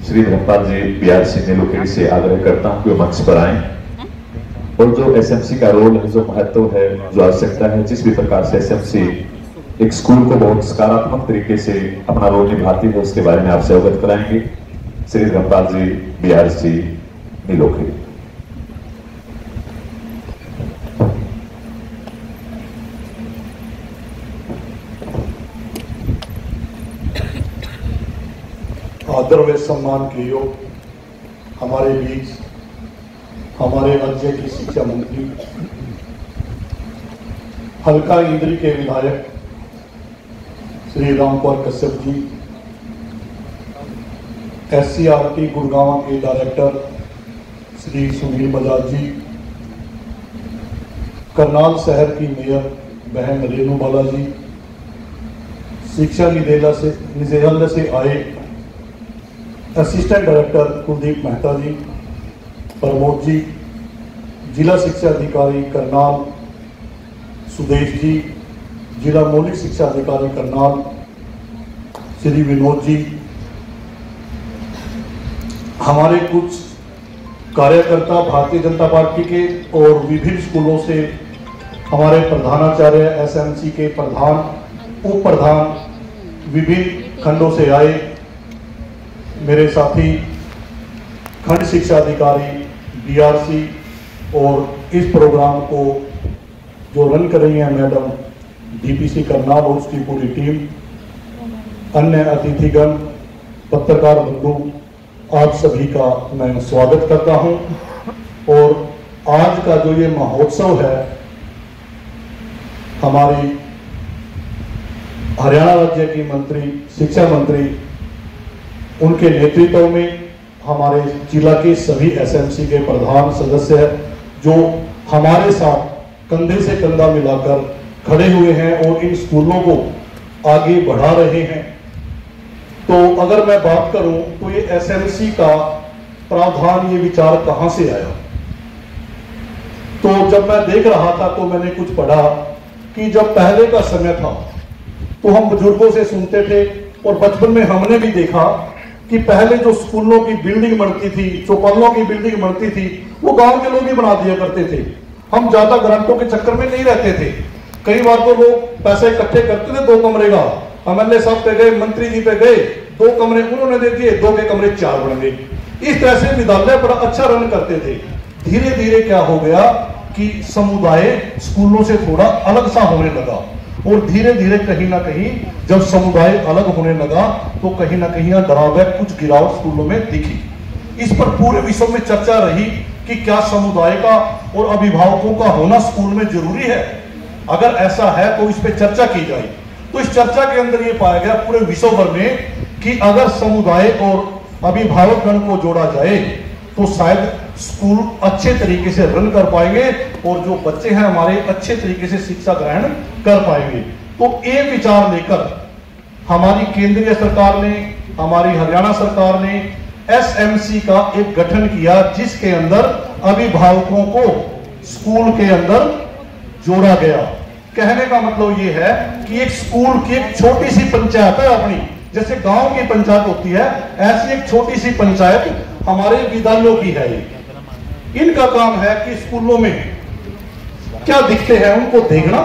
श्री धर्मपाल जी बिहार से नीलोखेड़ी से आग्रह करता हूं कि वो मंच पर आए और जो एसएमसी का रोल है, जो महत्व है, जो आवश्यकता है, जिस भी प्रकार से एसएमसी एक स्कूल को बहुत सकारात्मक तरीके से अपना रोल निभाती है, उसके बारे में आपसे अवगत कराएंगे श्री धर्मपाल जी बिहार से नीलोखेड़ी। आदर व सम्मान के योग हमारे बीच हमारे राज्य की शिक्षा मंत्री हल्का इंद्री के विधायक श्री रामपाल कश्यप जी, SCRT गुड़गांव के डायरेक्टर श्री सुनील बजाज जी, करनाल शहर की मेयर बहन रेणु बाला जी, शिक्षा निदेशालय से आए असिस्टेंट डायरेक्टर कुलदीप मेहता जी, प्रमोद जी, जिला शिक्षा अधिकारी करनाल सुदेश जी, जिला मौलिक शिक्षा अधिकारी करनाल श्री विनोद जी, हमारे कुछ कार्यकर्ता भारतीय जनता पार्टी के और विभिन्न स्कूलों से हमारे प्रधानाचार्य SMC के प्रधान, उप प्रधान, विभिन्न खंडों से आए मेरे साथी खंड शिक्षा अधिकारी BRC और इस प्रोग्राम को जो रन कर रही हैं मैडम DPC करनाल और उसकी पूरी टीम, अन्य अतिथिगण, पत्रकार बंधु, आप सभी का मैं स्वागत करता हूं। और आज का जो ये महोत्सव है, हमारी हरियाणा राज्य की मंत्री, शिक्षा मंत्री, उनके नेतृत्व में हमारे जिला के सभी SMC के प्रधान सदस्य जो हमारे साथ कंधे से कंधा मिलाकर खड़े हुए हैं और इन स्कूलों को आगे बढ़ा रहे हैं। तो अगर मैं बात करूं तो ये SMC का प्रावधान, ये विचार कहां से आया? तो जब मैं देख रहा था तो मैंने कुछ पढ़ा कि जब पहले का समय था तो हम बुजुर्गों से सुनते थे और बचपन में हमने भी देखा कि पहले जो स्कूलों की बिल्डिंग बनती थी, चौपालों की बिल्डिंग बनती थी, वो गांव के लोग ही बना दिया करते थे। हम ज्यादा ग्रांटों के चक्कर में नहीं रहते थे। कई बार तो लोग पैसे इकट्ठे करते थे 2 कमरे का, MLA साहब पे गए, मंत्री जी पे गए, 2 कमरे उन्होंने दे दिए, 2 के कमरे 4 बन गए। इस तरह से विद्यालय बड़ा अच्छा रन करते थे। धीरे धीरे क्या हो गया कि समुदाय स्कूलों से थोड़ा अलग सा होने लगा और धीरे धीरे कहीं ना कहीं जब समुदाय अलग होने लगा तो कहीं ना कहीं ड्रॉबैक, कुछ गिरावट स्कूलों में दिखी। इस पर पूरे विश्व में चर्चा रही कि क्या समुदाय का और अभिभावकों का होना स्कूल में जरूरी है। अगर ऐसा है तो इस पर चर्चा की जाए। तो इस चर्चा के अंदर यह पाया गया पूरे विश्व भर में कि अगर समुदाय और अभिभावकगण को जोड़ा जाए तो शायद स्कूल अच्छे तरीके से रन कर पाएंगे और जो बच्चे हैं हमारे अच्छे तरीके से शिक्षा ग्रहण कर पाएंगे। तो ये विचार लेकर हमारी केंद्रीय सरकार ने, हमारी हरियाणा सरकार ने SMC का एक गठन किया जिसके अंदर अभिभावकों को स्कूल के अंदर जोड़ा गया। कहने का मतलब ये है कि एक स्कूल की एक छोटी सी पंचायत है अपनी, जैसे गांव की पंचायत होती है, ऐसी एक छोटी सी पंचायत हमारे विद्यालयों की है। इनका काम है कि स्कूलों में क्या दिखते हैं उनको देखना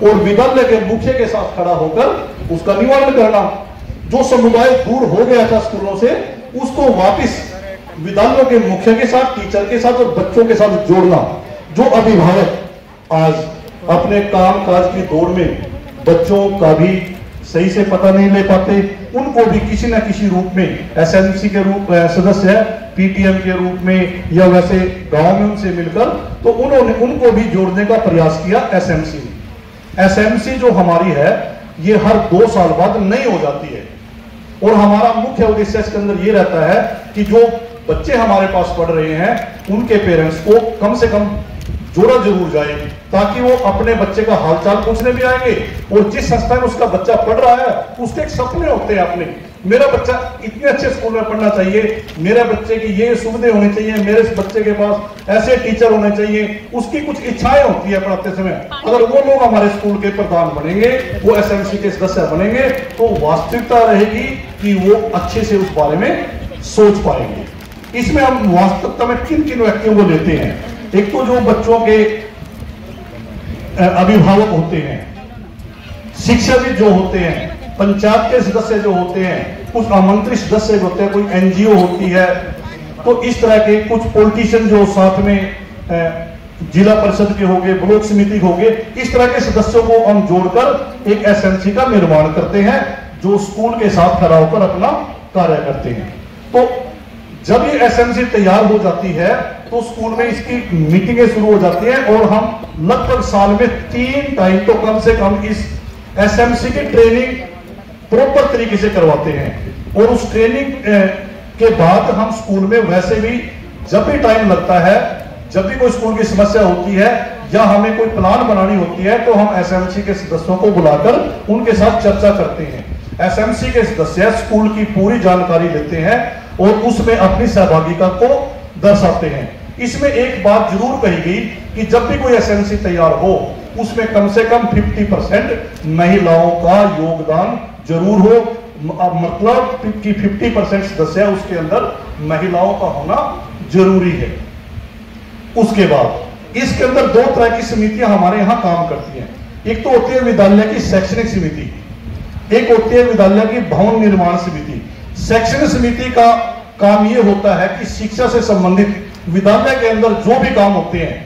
और विद्यालय के मुखिया के साथ खड़ा होकर उसका निवारण करना। जो समुदाय दूर हो गया था स्कूलों से, उसको वापस विद्यालयों के मुखिया के साथ, टीचर के साथ और बच्चों के साथ जोड़ना। जो अभिभावक आज अपने काम काज की दौड़ में बच्चों का भी सही से पता नहीं ले पाते, उनको भी किसी न किसी रूप में SMC के रूप में सदस्य है, PTM के रूप में या वैसे गांव में उनसे मिलकर, तो उन्होंने उनको भी जोड़ने का प्रयास किया SMC ने। SMC जो हमारी है ये हर 2 साल बाद नई हो जाती है और हमारा मुख्य उद्देश्य इसके अंदर ये रहता है कि जो बच्चे हमारे पास पढ़ रहे हैं उनके पेरेंट्स को कम से कम जोड़ा जरूर जाए ताकि वो अपने बच्चे का हालचाल पूछने भी आएंगे और जिस संस्था में उसका बच्चा पढ़ रहा है उसके एक सपने होते हैं अपने, मेरा बच्चा इतने अच्छे स्कूल में पढ़ना चाहिए, मेरे बच्चे की ये सुविधाएं होनी चाहिए, मेरे बच्चे के पास ऐसे टीचर होने चाहिए, उसकी कुछ इच्छाएं होती है पढ़ाते समय। अगर वो लोग हमारे स्कूल के प्रधान बनेंगे, वो SMC के सदस्य बनेंगे, तो वास्तविकता रहेगी कि वो अच्छे से उस बारे में सोच पाएंगे। इसमें हम वास्तविकता में किन किन व्यक्तियों को लेते हैं? एक तो जो बच्चों के अभिभावक होते हैं, शिक्षाविद जो होते हैं, पंचायत के सदस्य जो होते हैं, कुछ आमंत्रित सदस्य होते हैं, कोई एनजीओ होती है, तो इस तरह के कुछ पॉलिटिशियन जो साथ में जिला परिषद के होंगे, ब्लॉक समिति होंगे, इस तरह के सदस्यों को हम जोड़कर एक एसएमसी का निर्माण करते हैं जो स्कूल के साथ खड़ा होकर अपना कार्य करते हैं। तो जब ये एसएमसी तैयार हो जाती है तो स्कूल में इसकी मीटिंगें शुरू हो जाती हैं और हम लगभग साल में 3 टाइम तो कम से कम इस एसएमसी की ट्रेनिंग प्रॉपर तरीके से करवाते हैं। और उस ट्रेनिंग के बाद हम स्कूल में वैसे भी जब भी टाइम लगता है, जब भी कोई स्कूल की समस्या होती है या हमें कोई प्लान बनानी होती है, तो हम एसएमसी के सदस्यों को बुलाकर उनके साथ चर्चा करते हैं। एसएमसी के सदस्य स्कूल की पूरी जानकारी लेते हैं और उसमें अपनी सहभागिता को दर्शाते हैं। इसमें एक बात जरूर कही गई कि जब भी कोई एसएमसी तैयार हो उसमें कम से कम 50% महिलाओं का योगदान जरूर हो, मतलब कि 50% सदस्य उसके अंदर महिलाओं का होना जरूरी है। उसके बाद इसके अंदर 2 तरह की समितियां हमारे यहां काम करती हैं। एक तो होती है विद्यालय की शैक्षणिक समिति, एक होती है विद्यालय की भवन निर्माण समिति। शैक्षणिक समिति का काम यह होता है कि शिक्षा से संबंधित विद्यालय के अंदर जो भी काम होते हैं,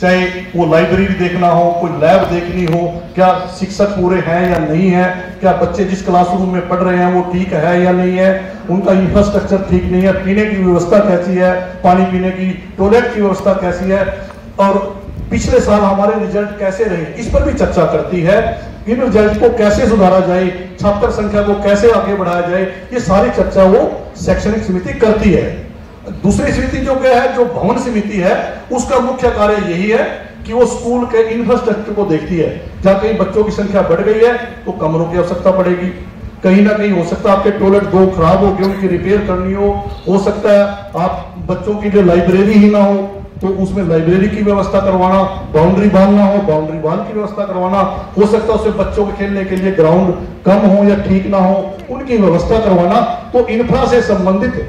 चाहे वो लाइब्रेरी देखना हो, कोई लैब देखनी हो, क्या शिक्षक पूरे हैं या नहीं है, क्या बच्चे जिस क्लासरूम में पढ़ रहे हैं वो ठीक है या नहीं है, उनका इंफ्रास्ट्रक्चर ठीक नहीं है, पीने की व्यवस्था कैसी है, पानी पीने की, टॉयलेट की व्यवस्था कैसी है, और पिछले साल हमारे रिजल्ट कैसे रहे, इस पर भी चर्चा करती है। इन रिजल्ट को कैसे सुधारा जाए, छात्र संख्या को कैसे आगे बढ़ाया जाए, ये सारी चर्चा वो शैक्षणिक समिति करती है। दूसरी समिति जो क्या है, जो भवन समिति है, उसका मुख्य कार्य यही है कि वो स्कूल के इंफ्रास्ट्रक्चर को देखती है। जहां कहीं बच्चों की संख्या बढ़ गई है तो कमरों की आवश्यकता पड़ेगी, कहीं ना कहीं हो सकता है आपके टॉयलेट 2 खराब हो गए, उनकी रिपेयर करनी हो सकता है आप बच्चों के लिए लाइब्रेरी ही ना हो तो उसमें लाइब्रेरी की व्यवस्था करवाना, बाउंड्री बाल ना हो, बाउंड्री बाल की व्यवस्था करवाना, हो सकता है उसमें बच्चों के खेलने के लिए ग्राउंड कम हो या ठीक ना हो, उनकी व्यवस्था करवाना। तो इंफ्रा से संबंधित,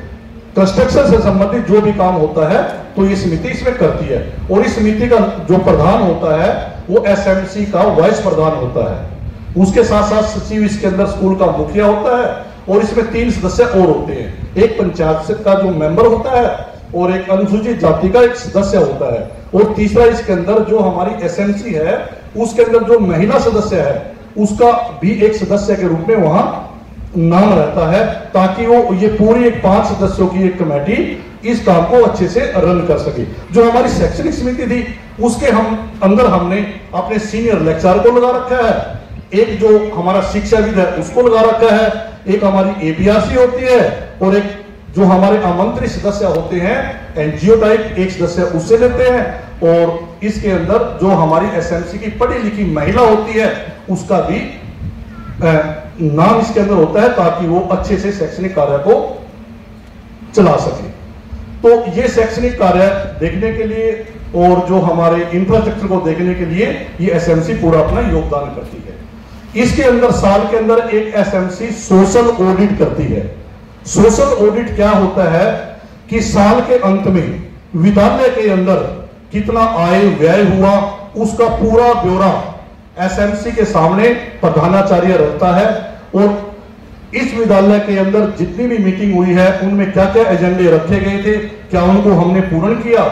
कंस्ट्रक्शन से संबंधित जो भी काम होता है तो ये समिति इसमें करती है। और इस समिति का जो प्रधान होता है वो एसएमसी का वाइस प्रधान होता है। उसके साथ साथ सचिव इसके अंदर स्कूल का मुखिया होता है और इसमें 3 सदस्य और होते हैं। एक पंचायत का जो मेंबर होता है और एक अनुसूचित जाति का एक सदस्य होता है और तीसरा इसके अंदर जो हमारी एसएमसी है उसके अंदर जो महिला सदस्य है उसका भी एक सदस्य के रूप में वहां नाम रहता है, ताकि वो ये पूरी एक 5 सदस्यों की एक कमेटी इस काम को अच्छे से रन कर सके। जो हमारी शैक्षणिक समिति थी उसके अंदर हमने अपने सीनियर लेक्चरर को लगा रखा है, एक जो हमारा शिक्षाविद है उसको लगा रखा है, एक हमारी एपीआरसी होती है और एक जो हमारे आमंत्रित सदस्य होते हैं एनजीओ टाइप, एक सदस्य उससे लेते हैं। और इसके अंदर जो हमारी एसएमसी की पढ़ी लिखी महिला होती है उसका भी नाम इसके अंदर होता है, ताकि वो अच्छे से शैक्षणिक कार्य को चला सके। तो ये शैक्षणिक कार्य देखने के लिए और जो हमारे इंफ्रास्ट्रक्चर को देखने के लिए ये एसएमसी पूरा अपना योगदान करती है। इसके अंदर साल के अंदर एक एसएमसी सोशल ऑडिट करती है। सोशल ऑडिट क्या होता है कि साल के अंत में विद्यालय के अंदर कितना आय व्यय हुआ उसका पूरा ब्यौरा एसएमसी के सामने प्रधानाचार्य रखता है और इस विद्यालय के अंदर जितनी भी मीटिंग हुई है उनमें क्या क्या एजेंडे रखे गए थे, क्या उनको हमने पूर्ण किया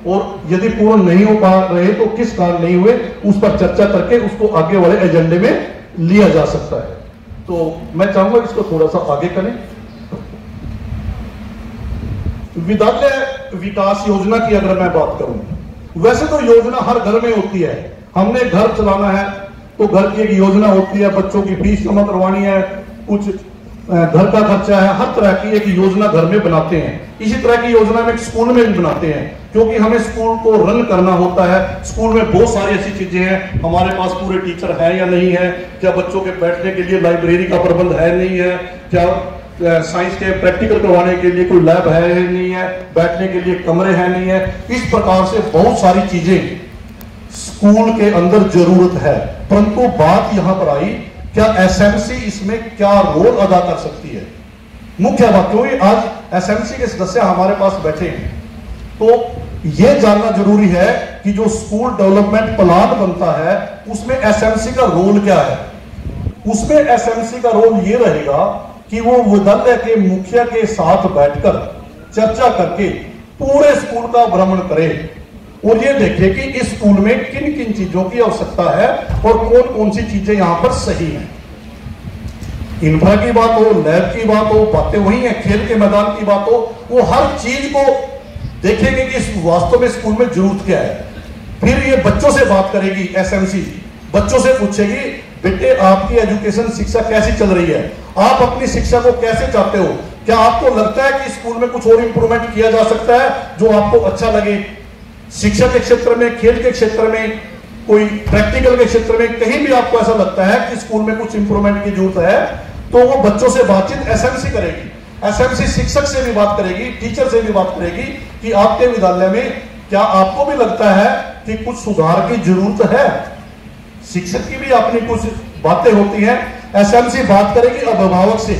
और यदि पूर्ण नहीं हो पा रहे तो किस कारण नहीं हुए, उस पर चर्चा करके उसको आगे वाले एजेंडे में लिया जा सकता है। तो मैं चाहूंगा इसको थोड़ा सा आगे करें। विद्यालय विकास योजना की अगर मैं बात करूं, वैसे तो योजना हर घर में होती है। हमने घर चलाना है तो घर की एक योजना होती है, बच्चों की फीस जमा करवानी है, कुछ घर का खर्चा है, हर तरह की एक योजना घर में बनाते हैं। इसी तरह की योजना में स्कूल में भी बनाते हैं, क्योंकि हमें स्कूल को रन करना होता है। स्कूल में बहुत सारी ऐसी चीजें हैं, हमारे पास पूरे टीचर है या नहीं है, क्या बच्चों के बैठने के लिए लाइब्रेरी का प्रबंध है नहीं है, क्या साइंस के प्रैक्टिकल करवाने के लिए कोई लैब है नहीं है, बैठने के लिए कमरे हैं नहीं है। इस प्रकार से बहुत सारी चीजें स्कूल के अंदर जरूरत है। परंतु बात यहां पर आई, क्या एसएमसी इसमें क्या रोल अदा कर सकती है? मुख्य बात, क्योंकि आज एसएमसी के सदस्य हमारे पास बैठे हैं, तो यह जानना जरूरी है कि जो स्कूल डेवलपमेंट प्लान बनता है उसमें एसएमसी का रोल क्या है। उसमें एसएमसी का रोल यह रहेगा कि वो विद्यालय के मुखिया के साथ बैठकर चर्चा करके पूरे स्कूल का भ्रमण करे और ये देखे कि इस स्कूल में किन किन चीजों की आवश्यकता है और कौन कौन सी चीजें यहां पर सही हैं। इंफ्रा की बात हो, लैब की बात हो, बातें वही है, खेल के मैदान की बात हो, वो हर चीज को देखेंगे कि वास्तव में स्कूल में जरूरत क्या है। फिर ये बच्चों से बात करेगी एसएमसी, बच्चों से पूछेगी बेटे आपकी एजुकेशन शिक्षा कैसी चल रही है, आप अपनी शिक्षा को कैसे चाहते हो, क्या आपको लगता है कि स्कूल में कुछ और इंप्रूवमेंट किया जा सकता है जो आपको अच्छा लगे। शिक्षा के क्षेत्र में, खेल के क्षेत्र में, कोई प्रैक्टिकल के क्षेत्र में कहीं भी आपको ऐसा लगता है कि स्कूल में कुछ इंप्रूवमेंट की जरूरत है, तो वो बच्चों से बातचीत एसएमसी करेगी। एसएमसी शिक्षक से भी बात करेगी, टीचर से भी बात करेगी कि आपके विद्यालय में क्या आपको भी लगता है कि कुछ सुधार की जरूरत है। शिक्षक की भी अपनी कुछ बातें होती हैं। एसएमसी बात करेगी अभिभावक से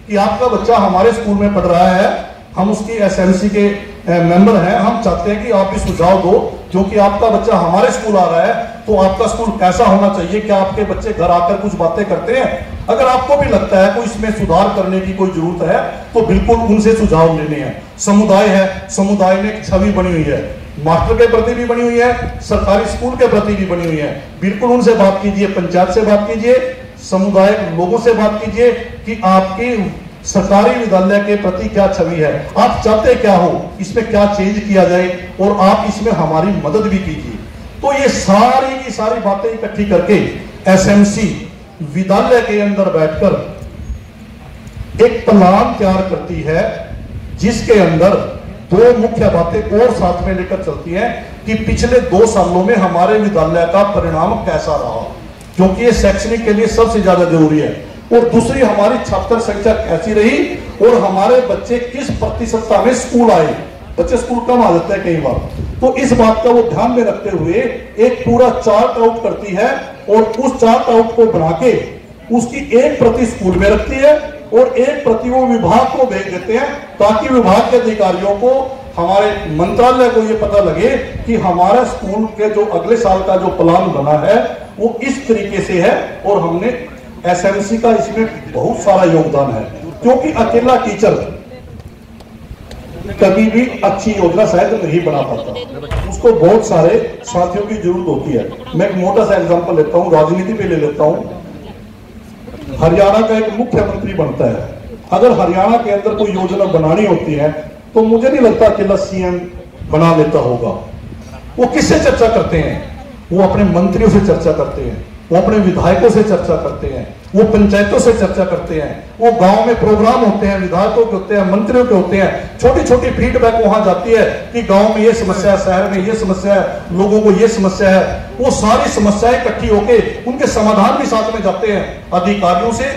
कि आपका बच्चा हमारे स्कूल में पढ़ रहा है, हम उसकी एसएमसी के मेंबर हैं, हम चाहते हैं कि आप भी सुझाव दो, क्योंकि आपका बच्चा हमारे स्कूल आ रहा है तो आपका स्कूल कैसा होना चाहिए, क्या आपके बच्चे घर आकर कुछ बातें करते हैं। अगर आपको भी लगता है कोई इसमें सुधार करने की कोई जरूरत है तो बिल्कुल उनसे सुझाव लेने हैं। समुदाय है, समुदाय में एक छवि बनी हुई है, मास्टर के प्रति भी बनी हुई है, सरकारी स्कूल के प्रति भी बनी हुई है, बिल्कुल उनसे बात कीजिए, पंचायत से बात कीजिए, समुदाय लोगों से बात कीजिए कि आपकी सरकारी विद्यालय के प्रति क्या छवि है, आप चाहते क्या हो, इसमें क्या चेंज किया जाए और आप इसमें हमारी मदद भी कीजिए। तो ये सारी की सारी बातें इकट्ठी करके एसएमसी विद्यालय के अंदर बैठकर एक प्लान तैयार करती है, जिसके अंदर दो मुख्य बातें और साथ में लेकर चलती हैं कि पिछले 2 सालों में हमारे विद्यालय का परिणाम कैसा रहा, क्योंकि ये शैक्षणिक के लिए सबसे ज्यादा जरूरी है, और दूसरी हमारी छात्र संख्या कैसी रही और हमारे बच्चे किस प्रतिशतता में स्कूल आए। बच्चे स्कूल कम आ जाते हैं कई बार, तो इस बात का वो ध्यान में रखते हुए एक पूरा चार्ट आउट करती है और उस चार्ट आउट को बना के उसकी एक प्रति स्कूल में रखती है और एक प्रति वो विभाग को भेज देते हैं, ताकि विभाग के अधिकारियों को, हमारे मंत्रालय को ये पता लगे कि हमारा स्कूल के जो अगले साल का जो प्लान बना है वो इस तरीके से है। और हमने एसएमसी का इसमें बहुत सारा योगदान है, क्योंकि अकेला टीचर कभी भी अच्छी योजना शायद नहीं बना पाता, उसको बहुत सारे साथियों की जरूरत होती है। मैं एक मोटा सा एग्जांपल लेता हूं, राजनीति पे ले लेता हूं। हरियाणा का एक मुख्यमंत्री बनता है, अगर हरियाणा के अंदर कोई योजना बनानी होती है तो मुझे नहीं लगता अकेला सीएम बना लेता होगा। वो किससे चर्चा करते हैं? वो अपने मंत्रियों से चर्चा करते हैं, वो अपने विधायकों से चर्चा करते हैं, वो पंचायतों से चर्चा करते हैं, वो गांव में प्रोग्राम होते हैं, विधायकों के होते हैं, मंत्रियों के होते हैं, छोटी छोटी फीडबैक वहां जाती है कि गांव में ये समस्या है, शहर में ये समस्या है, लोगों को ये समस्या है। वो सारी समस्याएं इकट्ठी होके उनके समाधान भी साथ में जाते हैं, अधिकारियों से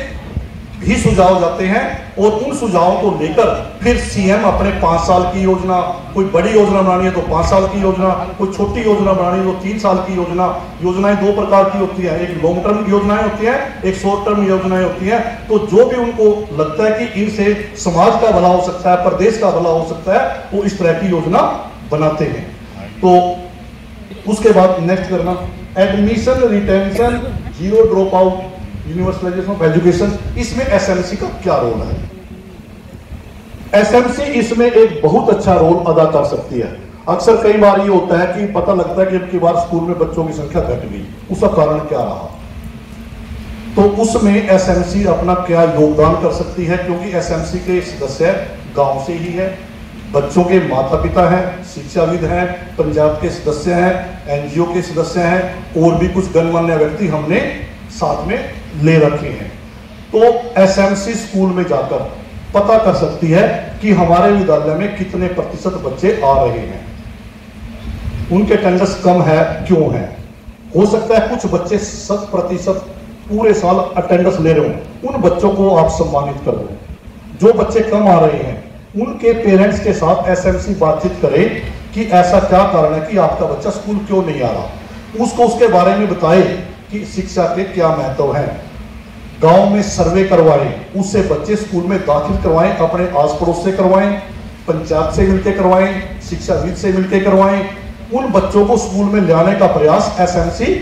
भी सुझाव जाते हैं और उन सुझावों को लेकर फिर सीएम अपने 5 साल की योजना, कोई बड़ी योजना बनानी है तो 5 साल की योजना, कोई छोटी योजना बनानी है तो 3 साल की योजना। योजनाएं 2 प्रकार की होती है, एक लॉन्ग टर्म योजनाएं होती है, एक शॉर्ट टर्म योजनाएं होती है। तो जो भी उनको लगता है कि इनसे समाज का भला हो सकता है, प्रदेश का भला हो सकता है, वो इस तरह की योजना बनाते हैं। तो उसके बाद नेक्स्ट करना admission, retention, zero drop out, universalization of education, इसमें एसएमसी का क्या रोल है? एसएमसी इसमें एक बहुत अच्छा रोल अदा कर सकती है। अक्सर कई बार ये होता है कि पता लगता है कि अब की बार स्कूल में बच्चों की संख्या घट गई, उसका कारण क्या रहा, तो उसमें एसएमसी अपना क्या योगदान कर सकती है, क्योंकि एसएमसी के सदस्य गांव से ही है, बच्चों के माता पिता हैं, शिक्षाविद हैं, पंजाब के सदस्य हैं, एनजीओ के सदस्य हैं और भी कुछ गणमान्य व्यक्ति हमने साथ में ले रखे हैं। तो एसएमसी स्कूल में जाकर पता कर सकती है कि हमारे विद्यालय में कितने प्रतिशत बच्चे आ रहे हैं, उनके अटेंडेंस कम है, क्यों है। हो सकता है कुछ बच्चे 100% पूरे साल अटेंडेंस ले रहे हो, उन बच्चों को आप सम्मानित कर दो। जो बच्चे कम आ रहे हैं उनके पेरेंट्स के साथ एसएमसी बातचीत करे कि ऐसा क्या कारण है कि आपका बच्चा स्कूल क्यों नहीं आ रहा, उसको उसके बारे में बताए कि शिक्षा के क्या महत्व है। गांव में सर्वे करवाएं, उससे बच्चे स्कूल में दाखिल करवाएं, अपने आस पड़ोस से करवाएं, पंचायत से मिलकर करवाएं, शिक्षाविद से मिलकर करवाएं। उन बच्चों को स्कूल में लाने का प्रयास एसएमसी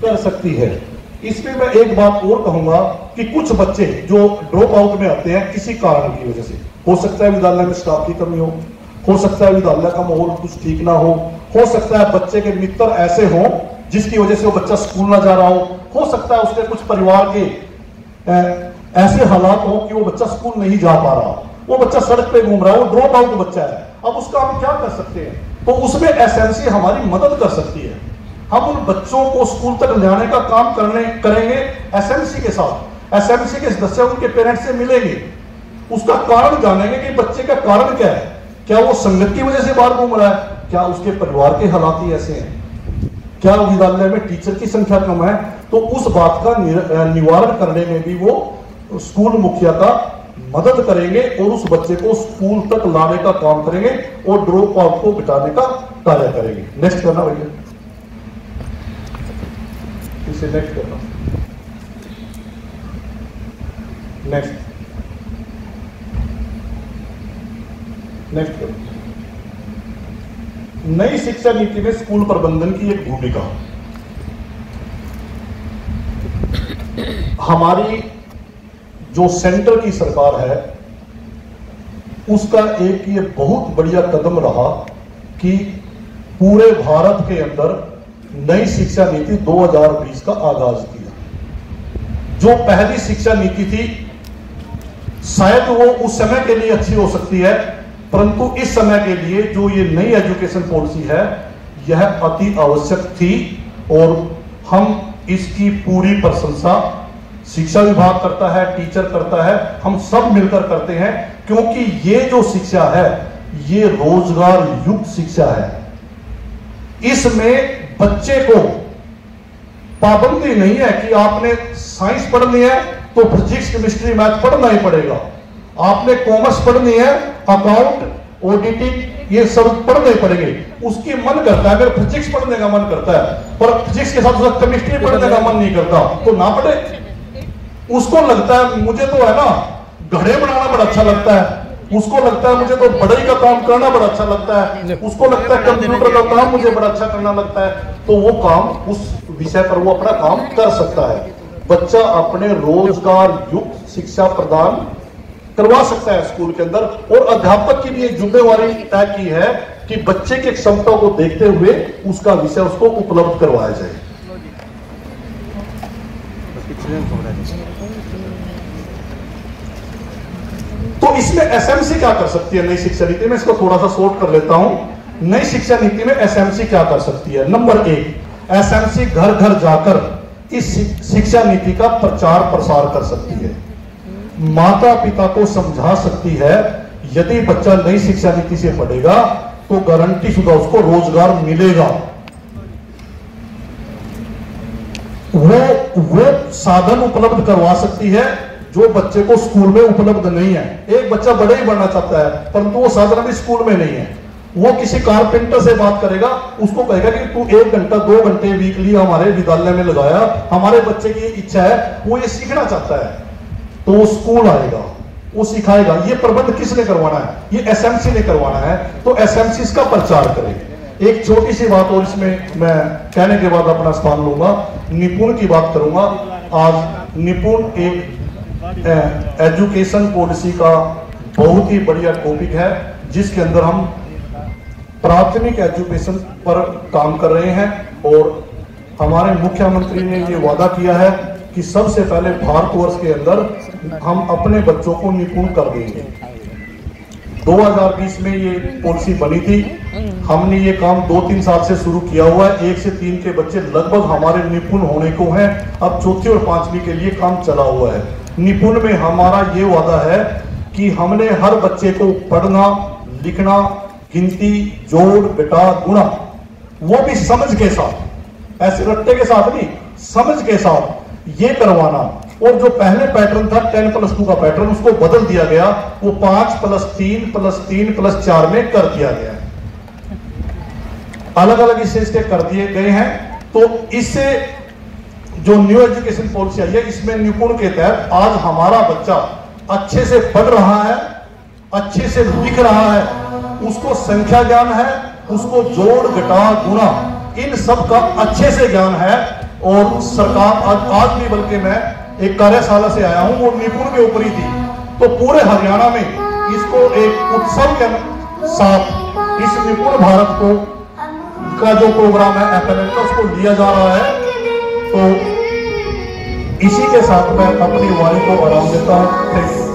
कर सकती है। इसमें मैं एक बात और कहूंगा कि कुछ बच्चे जो ड्रॉप आउट में आते हैं किसी कारण की वजह से, हो सकता है विद्यालय में स्टाफ की कमी हो सकता है विद्यालय का माहौल कुछ ठीक ना हो सकता है बच्चे के मित्र ऐसे हों जिसकी वजह से वो बच्चा स्कूल ना जा रहा हो सकता है उसके कुछ परिवार के ऐसे हालात हो कि वो बच्चा स्कूल नहीं जा पा रहा, वो बच्चा सड़क पे घूम रहा है, वो ड्रॉप आउट बच्चा है। अब उसका हम क्या कर सकते हैं? तो उसमें एसएमसी हमारी मदद कर सकती है। हम उन बच्चों को स्कूल तक लाने का काम करेंगे एसएमसी के साथ। एसएमसी के सदस्य उनके पेरेंट्स से मिलेंगे, उसका कारण जानेंगे कि बच्चे का कारण क्या है। क्या वो संगत की वजह से बाहर घूम रहा है? क्या उसके परिवार के हालात ही ऐसे हैं? क्या विद्यालय में टीचर की संख्या कम है? तो उस बात का निवारण करने में भी वो स्कूल मुखिया का मदद करेंगे और उस बच्चे को स्कूल तक लाने का काम करेंगे और ड्रॉप आउट को बिटाने का कार्य करेंगे। नेक्स्ट करना भैया, इसे नेक्स्ट करना, नेक्स्ट करो। नई शिक्षा नीति में स्कूल प्रबंधन की एक भूमिका। हमारी जो सेंटर की सरकार है उसका एक ये बहुत बढ़िया कदम रहा कि पूरे भारत के अंदर नई शिक्षा नीति 2020 का आगाज किया। जो पहली शिक्षा नीति थी शायद वो उस समय के लिए अच्छी हो सकती है, परंतु इस समय के लिए जो ये नई एजुकेशन पॉलिसी है यह अति आवश्यक थी और हम इसकी पूरी प्रशंसा शिक्षा विभाग करता है, टीचर करता है, हम सब मिलकर करते हैं, क्योंकि ये जो शिक्षा है ये रोजगार युक्त शिक्षा है। इसमें बच्चे को पाबंदी नहीं है कि आपने साइंस पढ़नी है तो फिजिक्स केमिस्ट्री मैथ पढ़ना ही पड़ेगा, आपने कॉमर्स पढ़नी है अकाउंट ऑडिटिंग ये सब पढ़ने पड़ेंगे। उसकी मन करता है, अगर फिजिक्स पढ़ने का मन करता है पर फिजिक्स के साथ उसका केमिस्ट्री पढ़ने का मन नहीं करता तो ना पढ़े। उसको लगता है मुझे तो है ना घड़े बनाना बड़ा अच्छा लगता है, उसको लगता है मुझे तो बढ़ई का काम करना बड़ा अच्छा लगता है, उसको लगता है कंप्यूटर का काम मुझे बड़ा अच्छा करना लगता है, तो वो काम उस विषय पर वो अपना काम कर सकता है। बच्चा अपने रोजगार युक्त शिक्षा प्रदान करवा सकता है स्कूल के अंदर। और अध्यापक की भी एक जिम्मेवारी तय की है कि बच्चे की क्षमता को देखते हुए उसका विषय उसको उपलब्ध करवाया जाए। तो इसमें एसएमसी क्या कर सकती है नई शिक्षा नीति में? इसको थोड़ा सा शॉर्ट कर लेता हूं। नई शिक्षा नीति में एसएमसी क्या कर सकती है? नंबर 1, एसएमसी घर घर जाकर इस शिक्षा नीति का प्रचार प्रसार कर सकती है, माता पिता को समझा सकती है यदि बच्चा नई शिक्षा नीति से पढ़ेगा तो गारंटी शुदा उसको रोजगार मिलेगा। वो साधन उपलब्ध करवा सकती है जो बच्चे को स्कूल में उपलब्ध नहीं है। एक बच्चा बड़े ही बनना चाहता है परंतु वो साधन भी स्कूल में नहीं है, वो किसी कारपेंटर से बात करेगा, उसको कहेगा कि तू 1 घंटा 2 घंटे वीकली हमारे विद्यालय में लगाया, हमारे बच्चे की इच्छा है वो ये सीखना चाहता है, तो वो स्कूल आएगा, वो सिखाएगा। ये प्रबंध किसने करवाना है? ये एसएमसी ने करवाना है। तो एसएमसी इसका प्रचार करे। एक छोटी सी बात और इसमें मैं कहने के बाद अपना स्थान लूंगा, निपुण की बात करूंगा। आज निपुण एक एजुकेशन पॉलिसी का बहुत ही बढ़िया टॉपिक है जिसके अंदर हम प्राथमिक एजुकेशन पर काम कर रहे हैं और हमारे मुख्यमंत्री ने ये वादा किया है कि सबसे पहले भारतवर्ष के अंदर हम अपने बच्चों को निपुण कर देंगे। 2020 में ये पॉलिसी बनी थी, हमने ये काम 2-3 साल से शुरू किया हुआ है। 1 से 3 के बच्चे लगभग हमारे निपुण होने को हैं, अब चौथी और 5वीं के लिए काम चला हुआ है। निपुण में हमारा ये वादा है कि हमने हर बच्चे को पढ़ना, लिखना, गिनती, जोड़, घटा, गुणा, वो भी समझ के साथ, ऐसे रट्टे के साथ नहीं, समझ के साथ ये करवाना। और जो पहले पैटर्न था 10+2 का पैटर्न, उसको बदल दिया गया, वो 5+3+3+4 में कर दिया गया। अलग अलग इससे इसके कर दिए गए हैं। तो इससे जो न्यू एजुकेशन पॉलिसी आई है, इसमें निपुण के तहत आज हमारा बच्चा अच्छे से पढ़ रहा है, अच्छे से लिख रहा है, उसको संख्या ज्ञान है, उसको जोड़ घटा गुणा इन सब का अच्छे से ज्ञान है। और सरकार आज भी, बल्कि मैं एक कार्यशाला से आया हूं, वो निपुण के ऊपर ही थी, तो पूरे हरियाणा में इसको एक उत्सव के साथ इस निपुण भारत को का जो प्रोग्राम है FNL का, उसको लिया जा रहा है। तो इसी के साथ मैं अपनी वाणी को आराम देता हूं। Thank you.